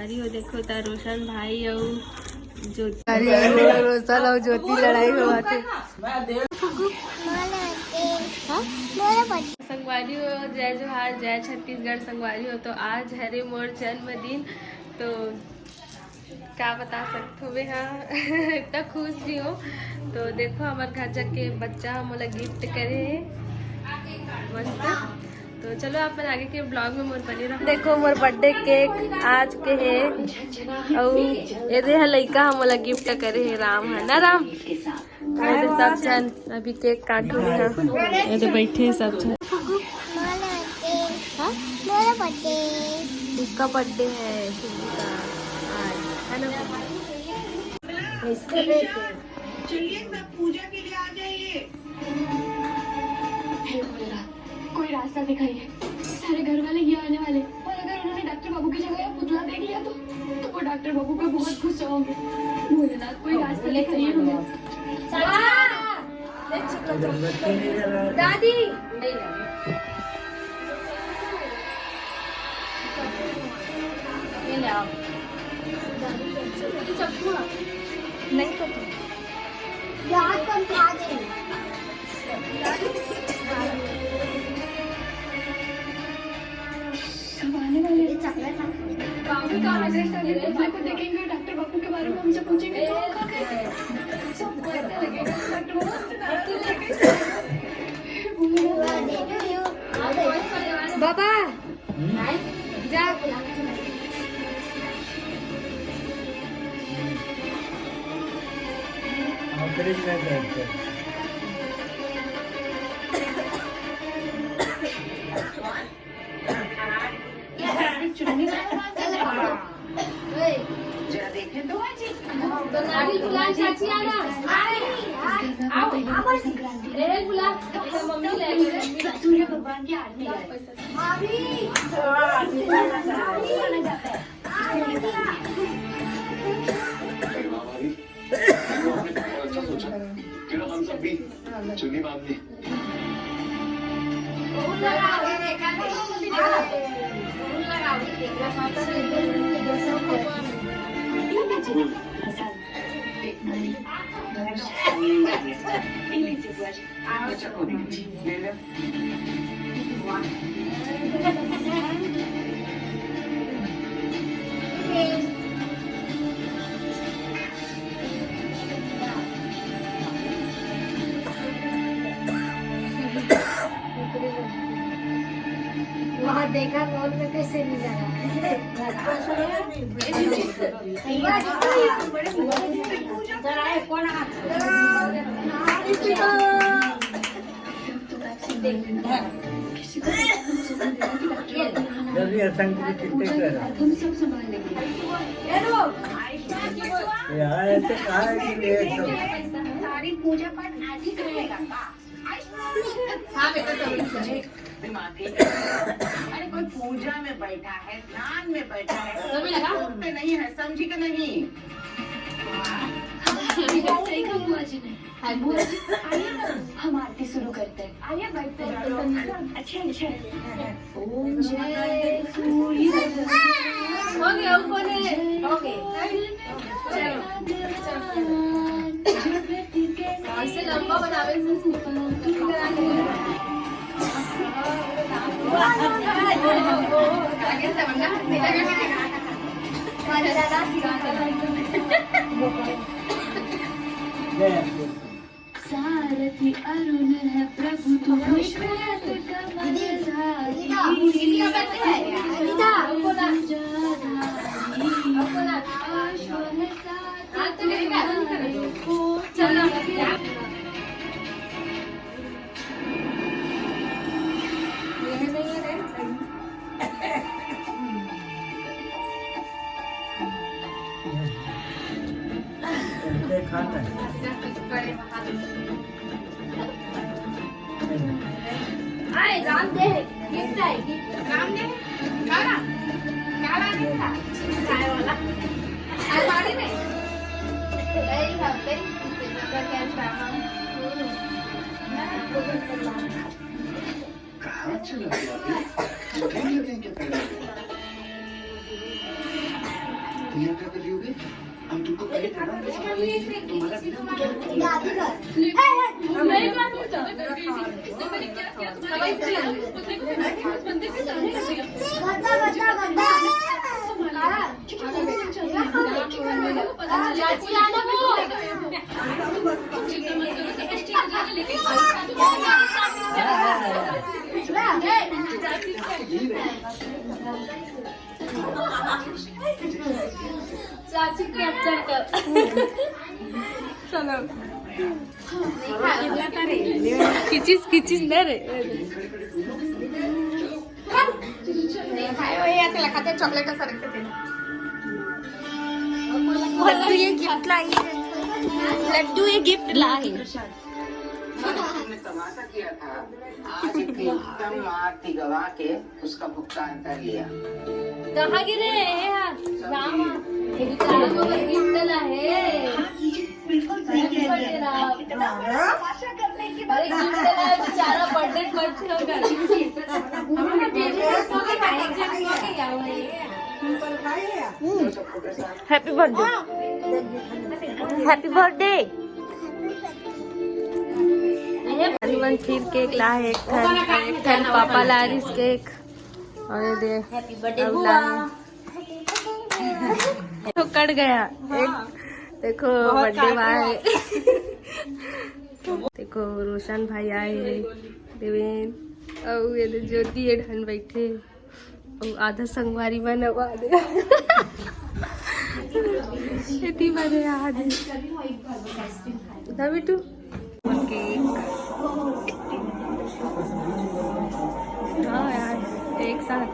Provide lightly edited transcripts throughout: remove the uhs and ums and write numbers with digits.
हो देखो ता रोशन भाई और ज्योति रोशन और ज्योति लड़ाई हुआ थे। संगवारी हो, जय जोहार, जय छत्तीसगढ़। संगवारी हो तो आज हरे मोर जन्मदिन, तो क्या बता सकते हो हाँ इतना खुश भी हो। तो देखो हमारे घर जाके बच्चा मोला गिफ्ट करे मस्त। तो चलो आप आगे के ब्लॉग में मोर बनी रहो। देखो मोर बर्थडे केक आज के है और ये लड़का मोला गिफ्ट करे है राम है ना राम। तो सब जन अभी केक काटो ये तो बैठे सब जन। इसका बर्थडे है चलिए सब पूजा के लिए आ जाइए। कोई रास्ता दिखाइए, सारे घर वाले ये आने वाले, और अगर उन्होंने डॉक्टर बाबू की जगह पुतला देख लिया तो वो डॉक्टर बाबू पे बहुत गुस्सा होंगे। भोलेनाथ कोई रास्ता दिखाइए हमें। दादी नहीं तो याद कौन खा दे। आने वाले बाबू का एड्रेस को देखेंगे, डॉक्टर बाबू के बारे में हमसे पूछेंगे तो सबको ऐसा लगेगा डॉक्टर बाबू बाबा जा सूर्य भगवान की आरती हम सब भी चुनी बांधनी। वहाँ देखा रोड में कैसे नहीं जा हम सब संभाल लेंगे। सारी पूजा पाठ आज ही करेगा। अरे कोई पूजा में बैठा है, ध्यान में बैठा है, पे नहीं है, समझी का नहीं। हम आरती शुरू करते हैं। आइए बैठते हैं। अच्छा ओम जय सूर्य हो गया ऊपर हो गए। ऐसे लंबा बनावे सारथी अरुण है प्रभु तुम राम दे गिफ्ट आएगी। राम ने खाना था चाय वाला अलमारी में कहाँ चला गया? तुम क्या कर रही होगी? हम तुमको पहले खड़ा तुम्हारा चाची कैप्चर कर चलो किचिस किचिस न रे चॉकलेट लड्डू ये गिफ्ट लाई है लड्डू ये गिफ्ट ला है तुमने तमाशा किया था आज एकदम आरती गवा के उसका भुगतान कर लिया। कहाँ गिरे राम गिफ्ट ला है बेचारा birthday happy birthday happy birthday everyone फिर केक ला है एक ठन पापा ला रिस केक और ये दे हैप्पी बर्थडे बुआ तो कट गया एक देखो बर्थडे भाई देखो रोशन भाई आए देवेन और ये ज्योति ये ढन बैठे और आधा संगवारी बनवा दे इतनी बड़े आधे उधर बिटू केक हाँ यार एक साथ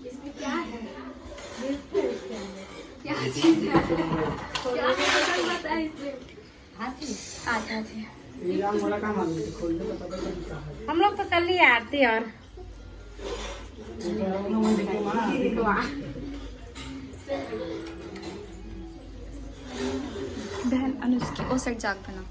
इसमें क्या है? हम लोग तो कर लिए आरती और बहन अनुष्की ओ साइड जाग बना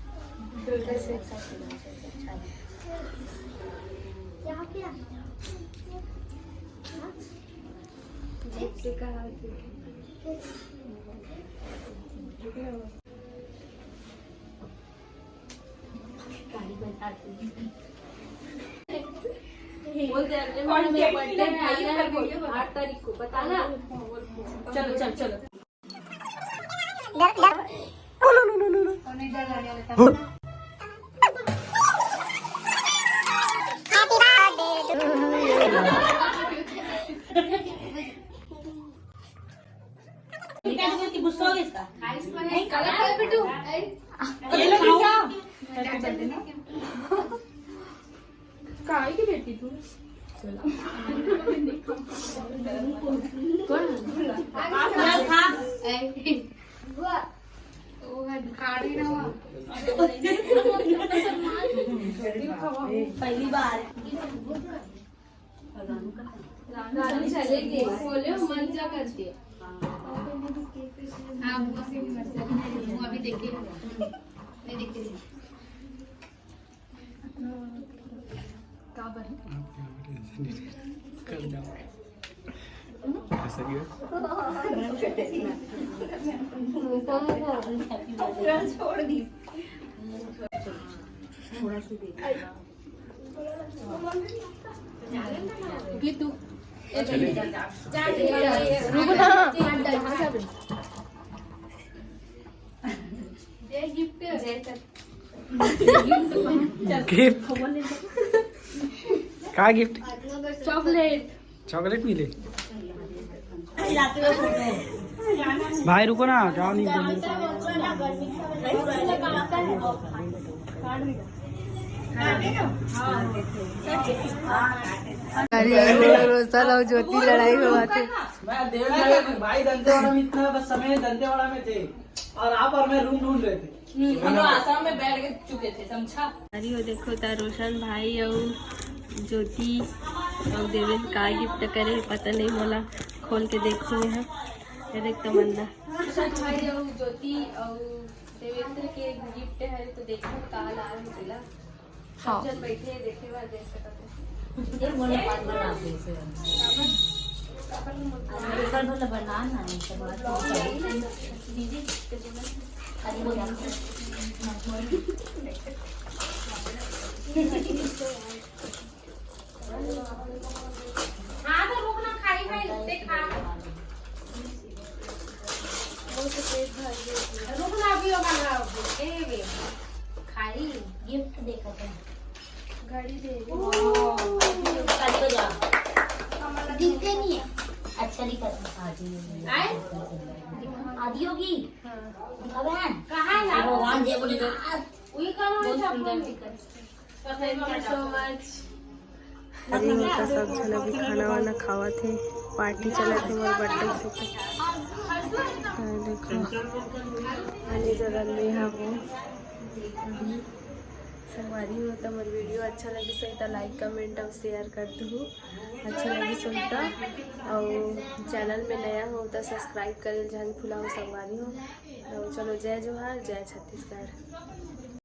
बोल दे मेरा बर्थडे है 8 तारीख को बताना चलो चल चलो काय की बेटी तू पहली बार चलेगी बोले मन क्या करती है अभी देखिए मैं देखती हूँ छोड़ दी तू क्या गिफ्ट चॉकलेट चॉकलेट मिले भाई रुको ना जाओ नहीं रोशन और ज्योति लड़ाई हुआ थे भाई दंतेवाड़ा में इतना बस समय दंतेवाड़ा में थे और आप और मैं रूम ढूंढ रहे थे हम लोग आसाम में बैठ के चुके थे समझा अरे वो देखो ता रोशन भाई और ज्योति और देवेंद्र का गिफ्ट करे पता नहीं बोला खोल के देखो यहाँ देख तमन्ना रोशन भाई और ज्योति और देवेंद्र के गिफ्ट है तो देखो काल आ रही हाँ जन बैठे हैं, देखे बाद देख सकते हैं। हाँ तो रुकना खाई खाई देखा वो तो पेट भर गया। रुकना भी होगा ए खाई गिफ्ट देखा था घड़ी दे दिखते नहीं है अच्छा दिखा आए आदि होगी दिखा बहन कहाँ है भगवान जी बोली वही कौन सुंदर थैंक यू सो मच। अरे उनका सब जन अभी खाना वाना खावा थे, पार्टी चला थे मोर बर्थडे से। देखो आने जगह में यहाँ वो संगवारी हो तो मोर वीडियो अच्छा लगी सही तो लाइक कमेंट और शेयर कर दू। अच्छा लगी सुनता और चैनल में नया हो तो सब्सक्राइब करे जान फुला हो संगवारी हो। चलो जय जोहार, जय छत्तीसगढ़।